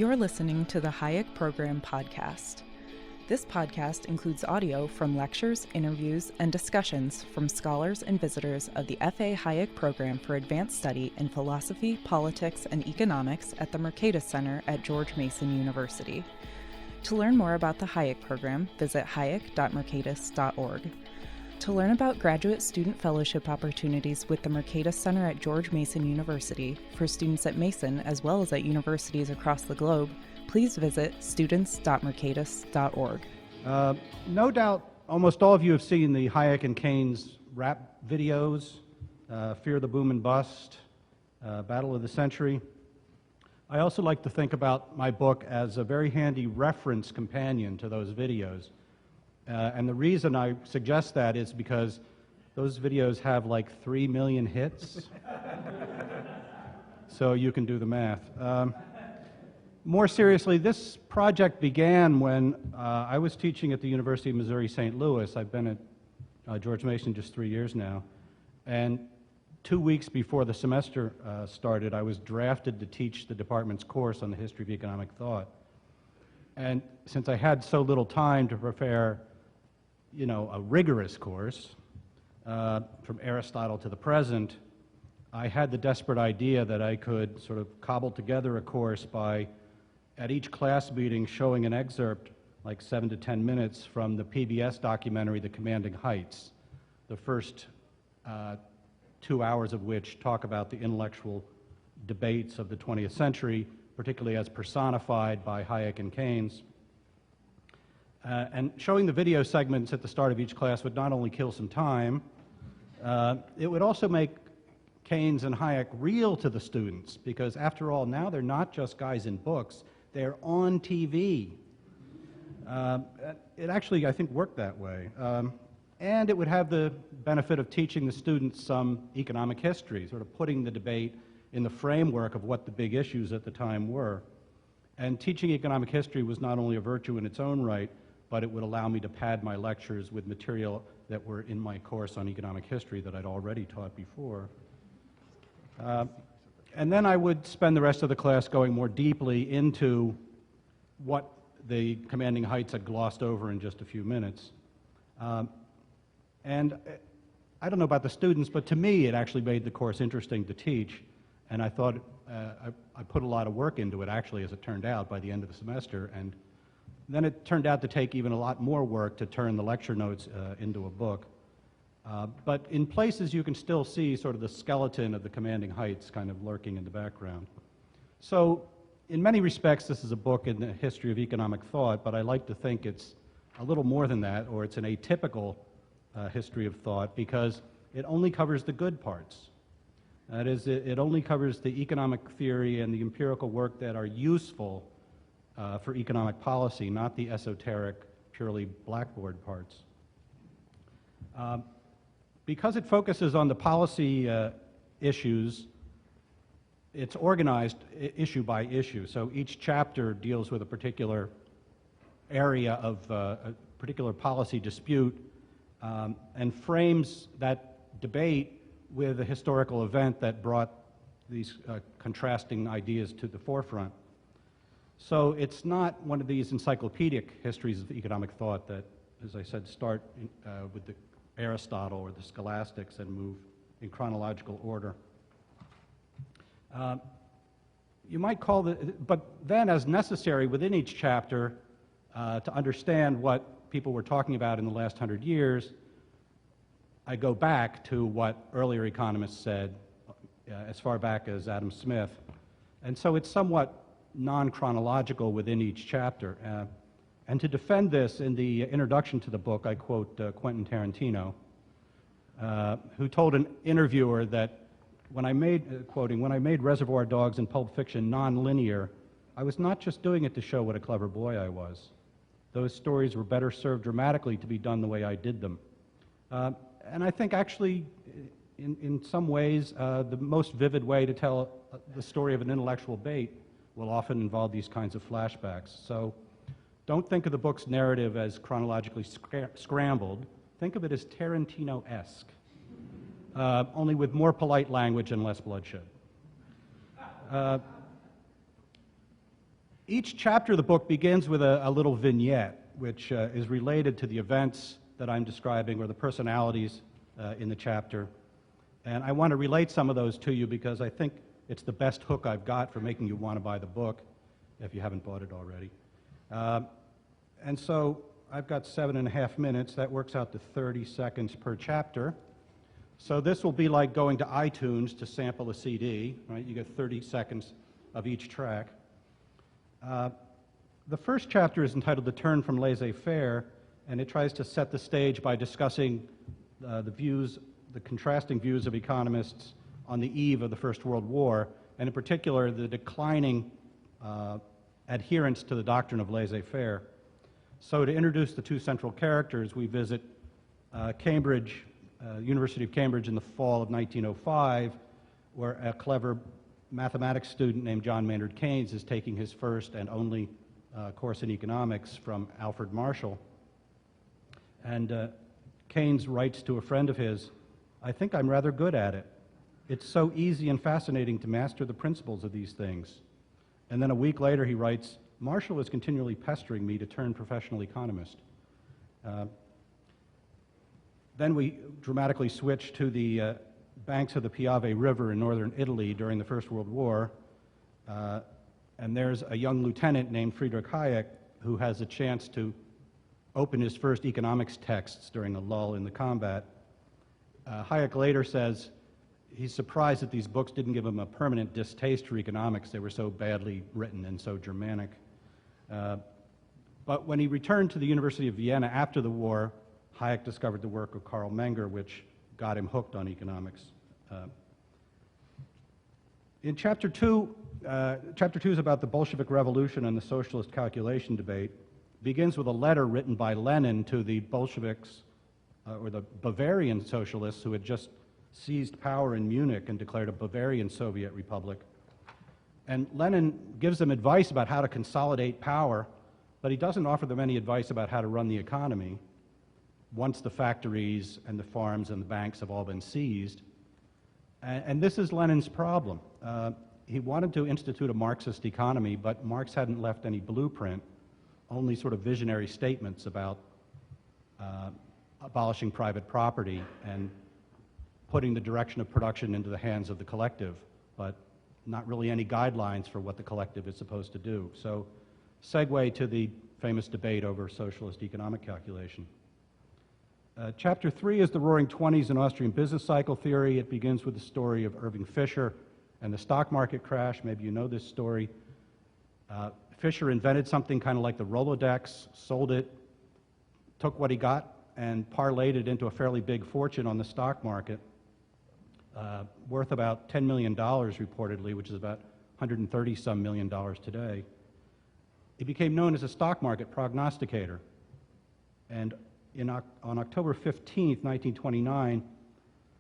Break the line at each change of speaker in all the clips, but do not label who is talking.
You're listening to the Hayek Program podcast. This podcast includes audio from lectures, interviews, and discussions from scholars and visitors of the F.A. Hayek Program for Advanced Study in Philosophy, Politics, and Economics at the Mercatus Center at George Mason University. To learn more about the Hayek Program, visit hayek.mercatus.org. To learn about graduate student fellowship opportunities with the Mercatus Center at George Mason University for students at Mason as well as at universities across the globe, please visit students.mercatus.org.
No doubt almost all of you have seen the Hayek and Keynes rap videos, Fear the Boom and Bust, Battle of the Century. I also like to think about my book as a very handy reference companion to those videos. And the reason I suggest that is because those videos have like 3 million hits. So you can do the math. More seriously, this project began when I was teaching at the University of Missouri St. Louis. I've been at George Mason just 3 years now. And 2 weeks before the semester started, I was drafted to teach the department's course on the history of economic thought. And since I had so little time to prepare a rigorous course from Aristotle to the present, I had the desperate idea that I could sort of cobble together a course by, at each class meeting, showing an excerpt, like 7 to 10 minutes, from the PBS documentary, The Commanding Heights, the first 2 hours of which talk about the intellectual debates of the 20th century, particularly as personified by Hayek and Keynes. And showing the video segments at the start of each class would not only kill some time, it would also make Keynes and Hayek real to the students, because after all, now they're not just guys in books, they're on TV. It actually, I think, worked that way. And it would have the benefit of teaching the students some economic history, sort of putting the debate in the framework of what the big issues at the time were. And teaching economic history was not only a virtue in its own right, but it would allow me to pad my lectures with material that were in my course on economic history that I'd already taught before. And then I would spend the rest of the class going more deeply into what the Commanding Heights had glossed over in just a few minutes. And I don't know about the students, but to me it actually made the course interesting to teach, and I thought I put a lot of work into it, actually, as it turned out, by the end of the semester. And then it turned out to take even a lot more work to turn the lecture notes into a book. But in places you can still see sort of the skeleton of the Commanding Heights kind of lurking in the background. So in many respects this is a book in the history of economic thought, but I like to think it's a little more than that, or it's an atypical history of thought, because it only covers the good parts. That is, it only covers the economic theory and the empirical work that are useful for economic policy, not the esoteric, purely blackboard parts. Because it focuses on the policy issues, it's organized issue by issue. So each chapter deals with a particular area of a particular policy dispute and frames that debate with a historical event that brought these contrasting ideas to the forefront. So it's not one of these encyclopedic histories of economic thought that, as I said, start with the Aristotle or the scholastics and move in chronological order. You might call but then as necessary within each chapter to understand what people were talking about in the last 100 years, I go back to what earlier economists said as far back as Adam Smith. And so it's somewhat non-chronological within each chapter. And to defend this, in the introduction to the book, I quote Quentin Tarantino, who told an interviewer that when I made, quoting, "When I made Reservoir Dogs and Pulp Fiction non-linear, I was not just doing it to show what a clever boy I was. Those stories were better served dramatically to be done the way I did them." And I think actually, in some ways, the most vivid way to tell the story of an intellectual debate will often involve these kinds of flashbacks. So don't think of the book's narrative as chronologically scrambled. Think of it as Tarantino-esque, only with more polite language and less bloodshed. Each chapter of the book begins with a little vignette, which is related to the events that I'm describing or the personalities in the chapter. And I want to relate some of those to you because I think it's the best hook I've got for making you want to buy the book, if you haven't bought it already. And so I've got 7.5 minutes. That works out to 30 seconds per chapter. So this will be like going to iTunes to sample a CD, right? You get 30 seconds of each track. The first chapter is entitled The Turn from Laissez-Faire, and it tries to set the stage by discussing the contrasting views of economists on the eve of the First World War, and in particular, the declining adherence to the doctrine of laissez-faire. So to introduce the two central characters, we visit Cambridge, University of Cambridge in the fall of 1905, where a clever mathematics student named John Maynard Keynes is taking his first and only course in economics from Alfred Marshall. And Keynes writes to a friend of his, "I think I'm rather good at it. It's so easy and fascinating to master the principles of these things." And then a week later he writes, "Marshall is continually pestering me to turn professional economist." Then we dramatically switch to the banks of the Piave River in northern Italy during the First World War, and there's a young lieutenant named Friedrich Hayek who has a chance to open his first economics texts during a lull in the combat. Hayek later says he's surprised that these books didn't give him a permanent distaste for economics. They were so badly written and so Germanic. But when he returned to the University of Vienna after the war, Hayek discovered the work of Karl Menger, which got him hooked on economics. In chapter two is about the Bolshevik Revolution and the socialist calculation debate. It begins with a letter written by Lenin to the Bolsheviks, or the Bavarian socialists who had just seized power in Munich and declared a Bavarian Soviet Republic. And Lenin gives them advice about how to consolidate power, but he doesn't offer them any advice about how to run the economy once the factories and the farms and the banks have all been seized. And this is Lenin's problem. He wanted to institute a Marxist economy, but Marx hadn't left any blueprint, only sort of visionary statements about abolishing private property and putting the direction of production into the hands of the collective, but not really any guidelines for what the collective is supposed to do. So, segue to the famous debate over socialist economic calculation. Chapter 3 is the Roaring Twenties in Austrian business cycle theory. It begins with the story of Irving Fisher and the stock market crash. Maybe you know this story. Fisher invented something kind of like the Rolodex, sold it, took what he got, and parlayed it into a fairly big fortune on the stock market, worth about $10 million reportedly, which is about $130-some million today. He became known as a stock market prognosticator. And on October 15th, 1929,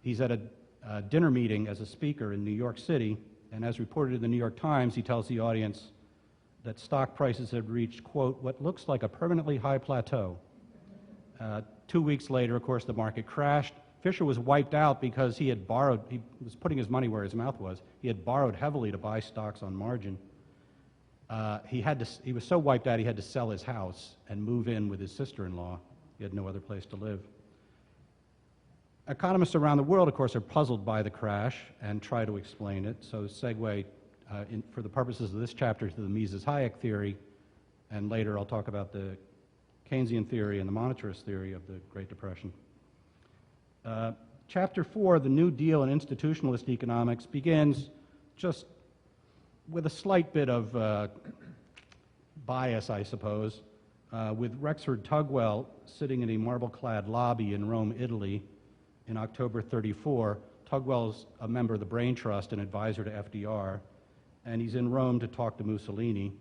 he's at a dinner meeting as a speaker in New York City, and as reported in the New York Times, he tells the audience that stock prices had reached, quote, what looks like a permanently high plateau. 2 weeks later, of course, the market crashed. Fisher was wiped out because he was putting his money where his mouth was. He had borrowed heavily to buy stocks on margin. He was so wiped out he had to sell his house and move in with his sister-in-law. He had no other place to live. Economists around the world, of course, are puzzled by the crash and try to explain it. So segue, for the purposes of this chapter, to the Mises-Hayek theory, and later I'll talk about the Keynesian theory and the monetarist theory of the Great Depression. Chapter 4, the New Deal and Institutionalist Economics, begins just with a slight bit of bias, I suppose, with Rexford Tugwell sitting in a marble-clad lobby in Rome, Italy, in October 34. Tugwell's a member of the Brain Trust and advisor to FDR, and he's in Rome to talk to Mussolini,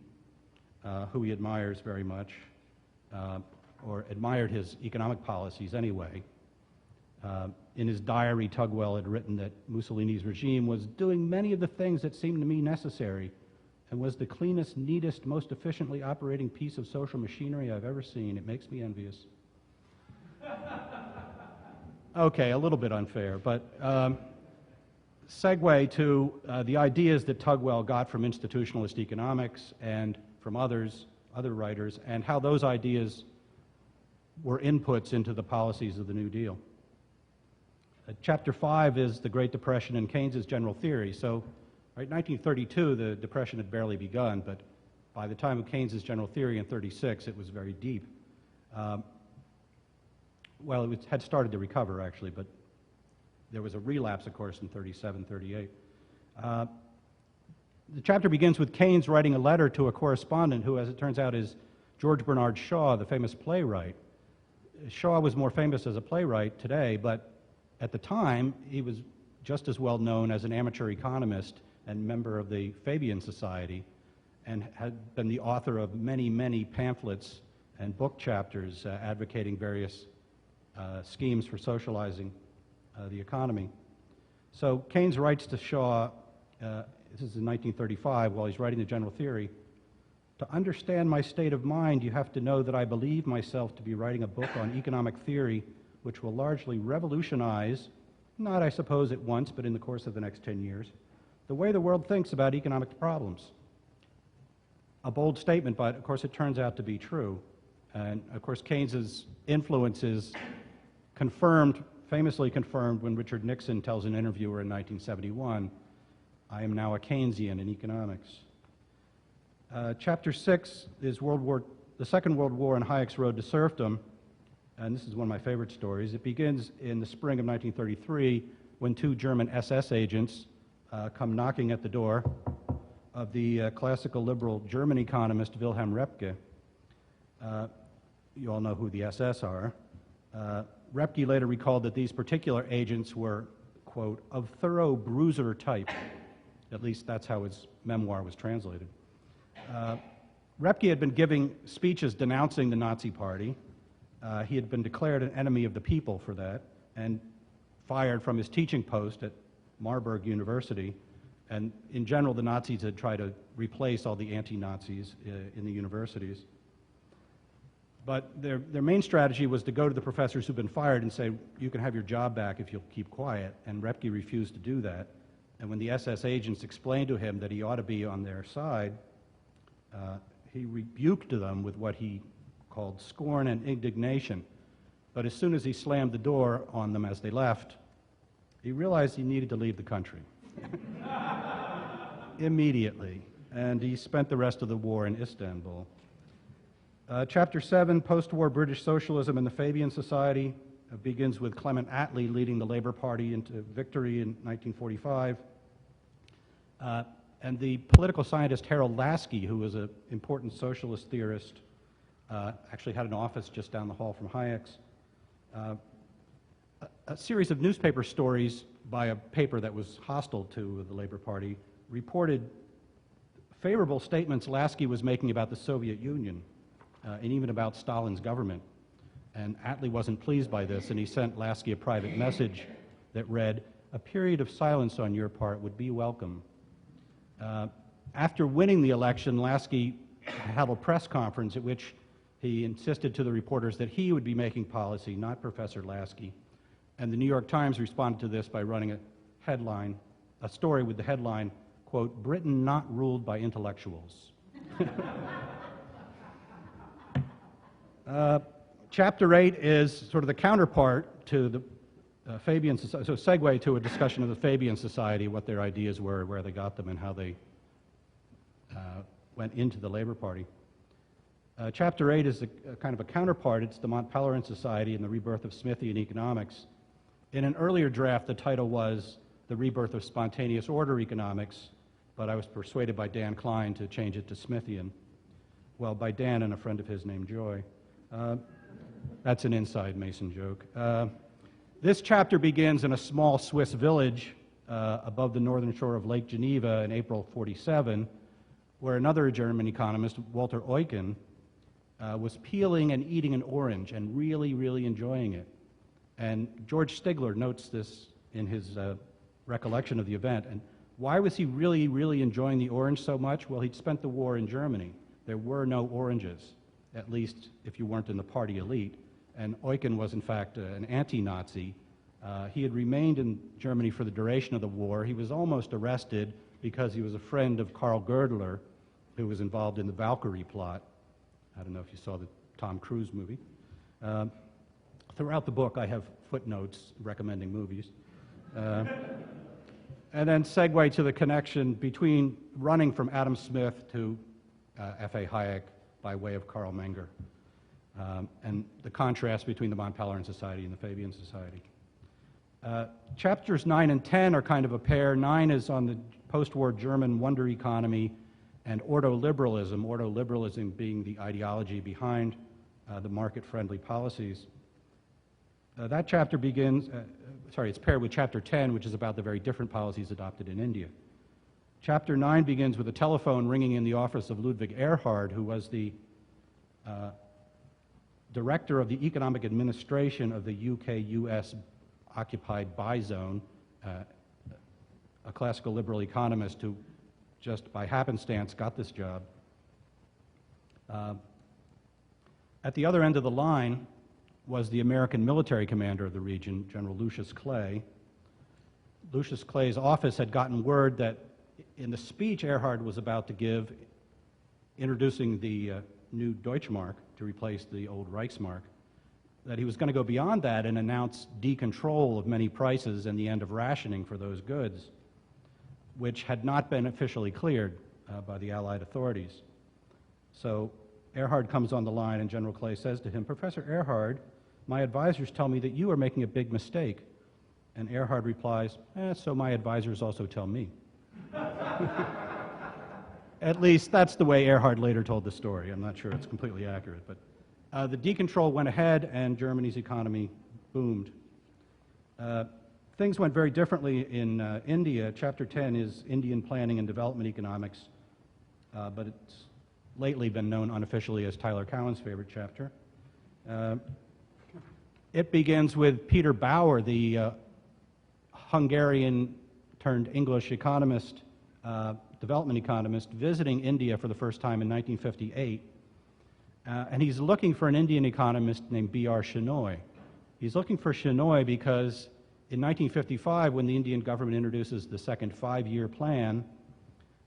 who he admires very much, or admired his economic policies anyway. In his diary, Tugwell had written that Mussolini's regime was doing many of the things that seemed to me necessary and was the cleanest, neatest, most efficiently operating piece of social machinery I've ever seen. It makes me envious. Okay, a little bit unfair, but segue to the ideas that Tugwell got from institutionalist economics and from other writers, and how those ideas were inputs into the policies of the New Deal. Chapter 5 is the Great Depression and Keynes's general theory. So, right, 1932, the Depression had barely begun, but by the time of Keynes's general theory in 36, it was very deep. Well, it had started to recover, actually, but there was a relapse, of course, in 37, 38. The chapter begins with Keynes writing a letter to a correspondent who, as it turns out, is George Bernard Shaw, the famous playwright. Shaw was more famous as a playwright today, but at the time, he was just as well known as an amateur economist and member of the Fabian Society, and had been the author of many, many pamphlets and book chapters advocating various schemes for socializing the economy. So Keynes writes to Shaw, this is in 1935, while he's writing the general theory, "To understand my state of mind, you have to know that I believe myself to be writing a book on economic theory which will largely revolutionize, not I suppose at once, but in the course of the next 10 years, the way the world thinks about economic problems." A bold statement, but of course it turns out to be true. And of course Keynes's influence is famously confirmed when Richard Nixon tells an interviewer in 1971, "I am now a Keynesian in economics." Chapter 6 is the Second World War and Hayek's road to serfdom, and this is one of my favorite stories. It begins in the spring of 1933 when two German SS agents come knocking at the door of the classical liberal German economist Wilhelm Röpke. You all know who the SS are. Röpke later recalled that these particular agents were, quote, "of thorough bruiser type." At least that's how his memoir was translated. Röpke had been giving speeches denouncing the Nazi Party. He had been declared an enemy of the people for that and fired from his teaching post at Marburg University. And in general, the Nazis had tried to replace all the anti-Nazis in the universities. But their main strategy was to go to the professors who'd been fired and say, "You can have your job back if you'll keep quiet." And Röpke refused to do that. And when the SS agents explained to him that he ought to be on their side, he rebuked them with what he called scorn and indignation. But as soon as he slammed the door on them as they left, he realized he needed to leave the country. Immediately. And he spent the rest of the war in Istanbul. Chapter 7, Post-War British Socialism and the Fabian Society, begins with Clement Attlee leading the Labour Party into victory in 1945. And the political scientist Harold Laski, who was an important socialist theorist, actually had an office just down the hall from Hayek's. A series of newspaper stories by a paper that was hostile to the Labour Party reported favorable statements Laski was making about the Soviet Union and even about Stalin's government. And Attlee wasn't pleased by this, and he sent Laski a private message that read, "A period of silence on your part would be welcome." After winning the election, Laski held a press conference at which he insisted to the reporters that he would be making policy, not Professor Laski. And the New York Times responded to this by running a story with the headline, quote, "Britain not ruled by intellectuals." Chapter 8 is sort of the counterpart to the Fabian Society, so segue to a discussion of the Fabian Society, what their ideas were, where they got them, and how they went into the Labour Party. Chapter 8 is a kind of a counterpart. It's the Mont Pelerin Society and the Rebirth of Smithian Economics. In an earlier draft, the title was The Rebirth of Spontaneous Order Economics, but I was persuaded by Dan Klein to change it to Smithian. Well, by Dan and a friend of his named Joy. That's an inside Mason joke. This chapter begins in a small Swiss village above the northern shore of Lake Geneva in April 47, where another German economist, Walter Eucken, was peeling and eating an orange and really, really enjoying it. And George Stigler notes this in his recollection of the event. And why was he really, really enjoying the orange so much? Well, he'd spent the war in Germany. There were no oranges, at least if you weren't in the party elite. And Eucken was, in fact, an anti-Nazi. He had remained in Germany for the duration of the war. He was almost arrested because he was a friend of Karl Goerdeler, who was involved in the Valkyrie plot. I don't know if you saw the Tom Cruise movie. Throughout the book, I have footnotes recommending movies. And then segue to the connection between running from Adam Smith to F.A. Hayek by way of Carl Menger, and the contrast between the Mont Pelerin Society and the Fabian Society. Chapters 9 and 10 are kind of a pair. 9 is on the post-war German wonder economy and ordo-liberalism being the ideology behind the market-friendly policies. That chapter begins, it's paired with Chapter 10, which is about the very different policies adopted in India. Chapter 9 begins with a telephone ringing in the office of Ludwig Erhard, who was the director of the economic administration of the UK-US occupied buy zone, a classical liberal economist who just by happenstance got this job. At the other end of the line was the American military commander of the region, General Lucius Clay. Lucius Clay's office had gotten word that in the speech Erhard was about to give, introducing the new Deutschmark to replace the old Reichsmark, that he was going to go beyond that and announce decontrol of many prices and the end of rationing for those goods, which had not been officially cleared by the Allied authorities. So Erhard comes on the line and General Clay says to him, "Professor Erhard, my advisors tell me that you are making a big mistake." And Erhard replies, "So my advisors also tell me." At least that's the way Erhard later told the story. I'm not sure it's completely accurate, but the decontrol went ahead and Germany's economy boomed. Things went very differently in India. Chapter 10 is Indian Planning and Development Economics, but it's lately been known unofficially as Tyler Cowen's favorite chapter. It begins with Peter Bauer, the Hungarian-turned-English economist, development economist, visiting India for the first time in 1958. And he's looking for an Indian economist named B.R. Shenoy. He's looking for Shenoy because in 1955, when the Indian government introduces the second five-year plan,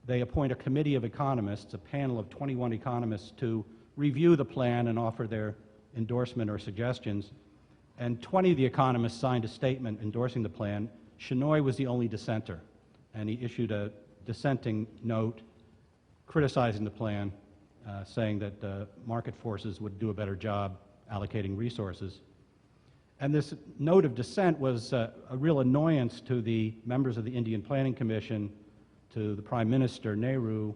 they appoint a committee of economists, a panel of 21 economists, to review the plan and offer their endorsement or suggestions. And 20 of the economists signed a statement endorsing the plan. Shenoy was the only dissenter, and he issued a dissenting note criticizing the plan, saying that market forces would do a better job allocating resources. And this note of dissent was a real annoyance to the members of the Indian Planning Commission, to the Prime Minister, Nehru,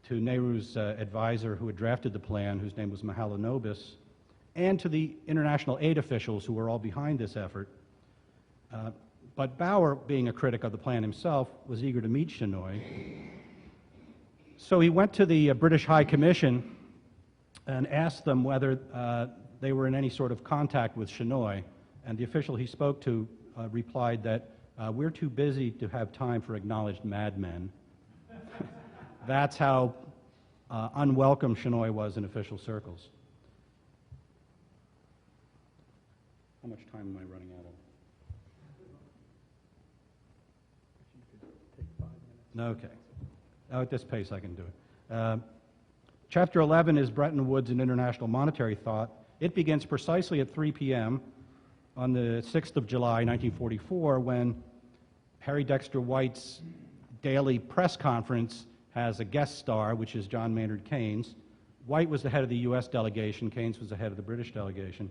to Nehru's advisor who had drafted the plan, whose name was Mahalanobis, and to the international aid officials who were all behind this effort. But Bauer, being a critic of the plan himself, was eager to meet Shenoy. So he went to the British High Commission and asked them whether they were in any sort of contact with Shenoy. And the official he spoke to replied that, "We're too busy to have time for acknowledged madmen." That's how unwelcome Shenoy was in official circles. How much time am I running out of? Okay. Oh, at this pace I can do it. Chapter 11 is Bretton Woods and International Monetary Thought. It begins precisely at 3 p.m. on the 6th of July, 1944, when Harry Dexter White's daily press conference has a guest star, which is John Maynard Keynes. White was the head of the U.S. delegation. Keynes was the head of the British delegation.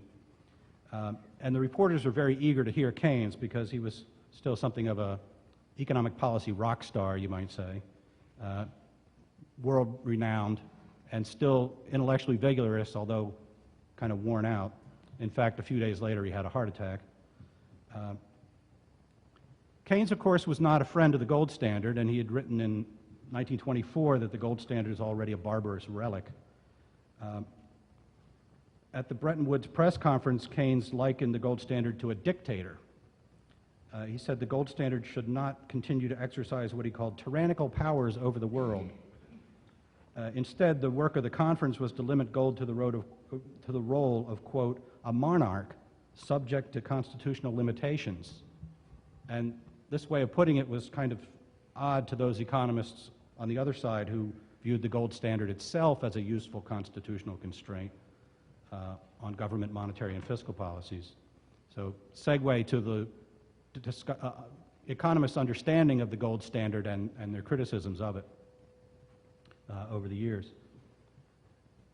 And the reporters were very eager to hear Keynes because he was still something of a economic policy rock star, you might say, world-renowned, and still intellectually vigorous, although kind of worn out. In fact, a few days later, he had a heart attack. Keynes, of course, was not a friend of the gold standard, and he had written in 1924 that the gold standard is already a barbarous relic. At the Bretton Woods press conference, Keynes likened the gold standard to a dictator. He said the gold standard should not continue to exercise what he called tyrannical powers over the world. Instead, the work of the conference was to limit gold to the role of, quote, a monarch subject to constitutional limitations. And this way of putting it was kind of odd to those economists on the other side who viewed the gold standard itself as a useful constitutional constraint on government monetary and fiscal policies. So segue to the economists' understanding of the gold standard and their criticisms of it over the years.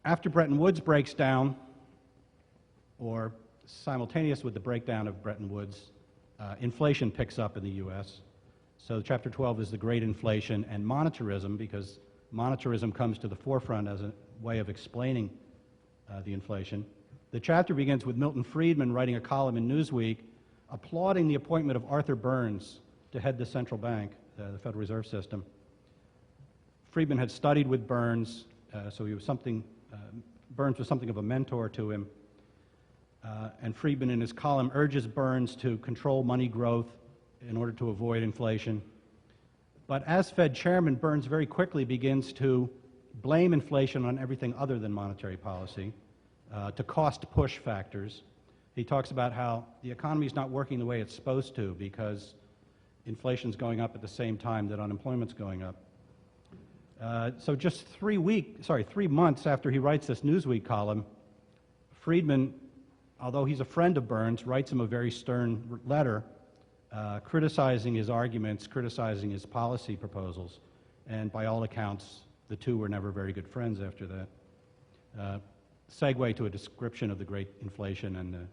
After Bretton Woods breaks down, or simultaneous with the breakdown of Bretton Woods, inflation picks up in the U.S. So Chapter 12 is the Great Inflation and monetarism, because monetarism comes to the forefront as a way of explaining the inflation. The chapter begins with Milton Friedman writing a column in Newsweek applauding the appointment of Arthur Burns to head the central bank, the Federal Reserve System. Friedman had studied with Burns, so he was Burns was something of a mentor to him. And Friedman in his column urges Burns to control money growth in order to avoid inflation. But as Fed chairman, Burns very quickly begins to blame inflation on everything other than monetary policy, to cost push factors. He talks about how the economy is not working the way it's supposed to because inflation's going up at the same time that unemployment's going up. So just 3 months after he writes this Newsweek column, Friedman, although he's a friend of Burns, writes him a very stern letter criticizing his arguments, criticizing his policy proposals, and by all accounts, the two were never very good friends after that. Segue to a description of the Great Inflation and the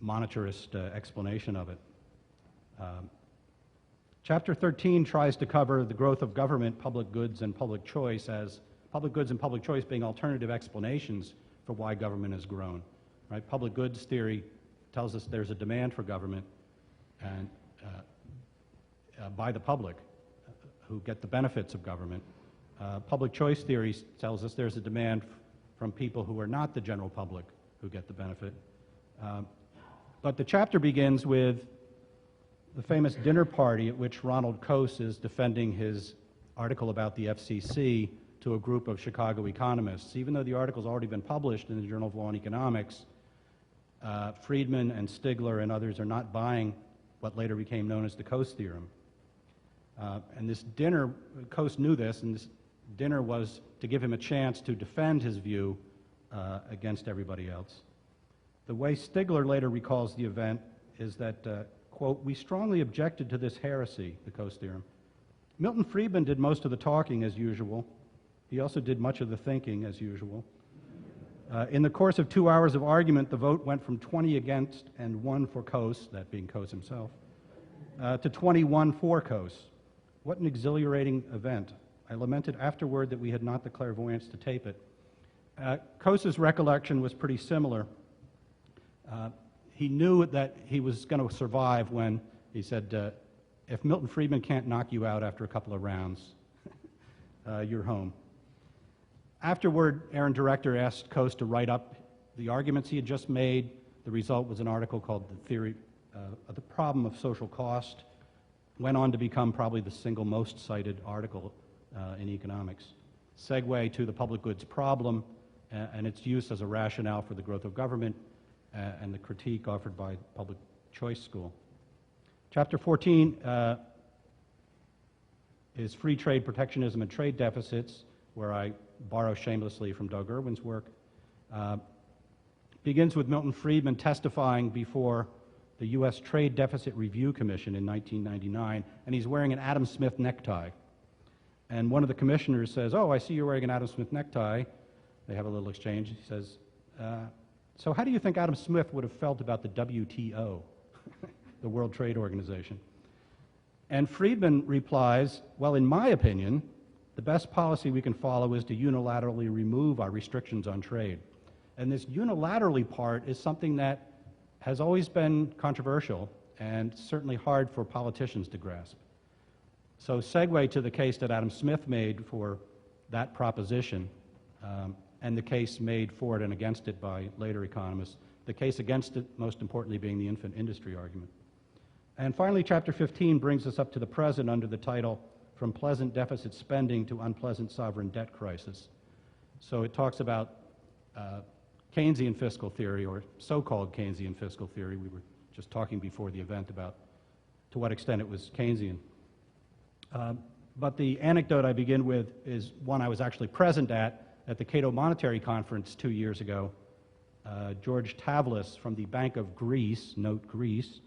monetarist explanation of it. Chapter 13 tries to cover the growth of government, public goods, and public choice as public goods and public choice being alternative explanations for why government has grown. Right? Public goods theory tells us there's a demand for government and by the public who get the benefits of government. Public choice theory tells us there's a demand from people who are not the general public who get the benefit. But the chapter begins with the famous dinner party at which Ronald Coase is defending his article about the FCC to a group of Chicago economists. Even though the article's already been published in the Journal of Law and Economics, Friedman and Stigler and others are not buying what later became known as the Coase theorem. And this dinner, Coase knew this, and this dinner was to give him a chance to defend his view against everybody else. The way Stigler later recalls the event is that, quote, "We strongly objected to this heresy," the Coase theorem. Milton Friedman did most of the talking as usual. He also did much of the thinking as usual. In the course of 2 hours of argument, the vote went from 20 against and 1 for Coase, that being Coase himself, to 21 for Coase. What an exhilarating event. I lamented afterward that we had not the clairvoyance to tape it. Coase's recollection was pretty similar. He knew that he was going to survive when he said, if Milton Friedman can't knock you out after a couple of rounds, you're home. Afterward, Aaron Director asked Coase to write up the arguments he had just made. The result was an article called The Theory of the Problem of Social Cost. Went on to become probably the single most cited article in economics. Segue to the public goods problem and its use as a rationale for the growth of government and the critique offered by Public Choice School. Chapter 14 is free trade, protectionism, and trade deficits, where I borrow shamelessly from Doug Irwin's work. Begins with Milton Friedman testifying before the U.S. Trade Deficit Review Commission in 1999, and he's wearing an Adam Smith necktie. And one of the commissioners says, "Oh, I see you're wearing an Adam Smith necktie." They have a little exchange. He says, "So how do you think Adam Smith would have felt about the WTO, the World Trade Organization?" And Friedman replies, "Well, in my opinion, the best policy we can follow is to unilaterally remove our restrictions on trade." And this unilaterally part is something that has always been controversial and certainly hard for politicians to grasp. So segue to the case that Adam Smith made for that proposition, and the case made for it and against it by later economists, the case against it most importantly being the infant industry argument. And finally, Chapter 15 brings us up to the present under the title, From Pleasant Deficit Spending to Unpleasant Sovereign Debt Crisis. So it talks about Keynesian fiscal theory, or so-called Keynesian fiscal theory. We were just talking before the event about to what extent it was Keynesian. But the anecdote I begin with is one I was actually present at the Cato Monetary Conference 2 years ago. George Tavlis from the Bank of Greece, note Greece,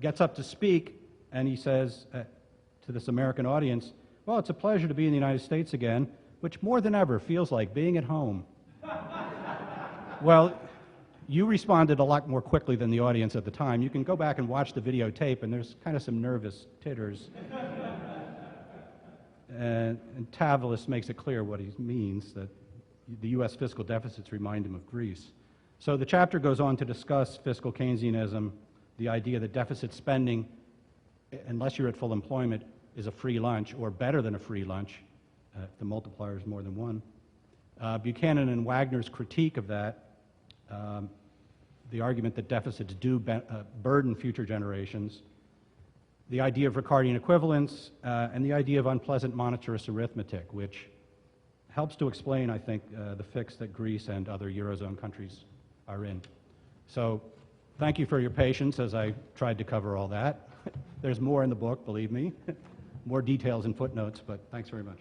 gets up to speak, and he says to this American audience, "Well, it's a pleasure to be in the United States again, which more than ever feels like being at home." Well, you responded a lot more quickly than the audience at the time. You can go back and watch the videotape, and there's kind of some nervous titters. And Tavlis makes it clear what he means, that the U.S. fiscal deficits remind him of Greece. So the chapter goes on to discuss fiscal Keynesianism, the idea that deficit spending, unless you're at full employment, is a free lunch, or better than a free lunch, if the multiplier is more than one. Buchanan and Wagner's critique of that, the argument that deficits do burden future generations, the idea of Ricardian equivalence, and the idea of unpleasant monetarist arithmetic, which helps to explain, I think, the fix that Greece and other Eurozone countries are in. So thank you for your patience as I tried to cover all that. There's more in the book, believe me, more details and footnotes, but thanks very much.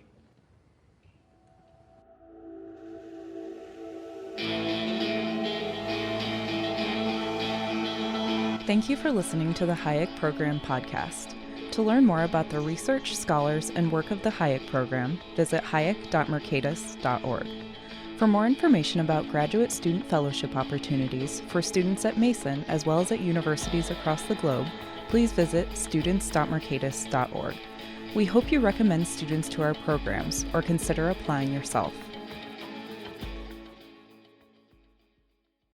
Thank you for listening to the Hayek Program podcast. To learn more about the research, scholars, and work of the Hayek Program, visit hayek.mercatus.org. For more information about graduate student fellowship opportunities for students at Mason as well as at universities across the globe, please visit students.mercatus.org. We hope you recommend students to our programs or consider applying yourself.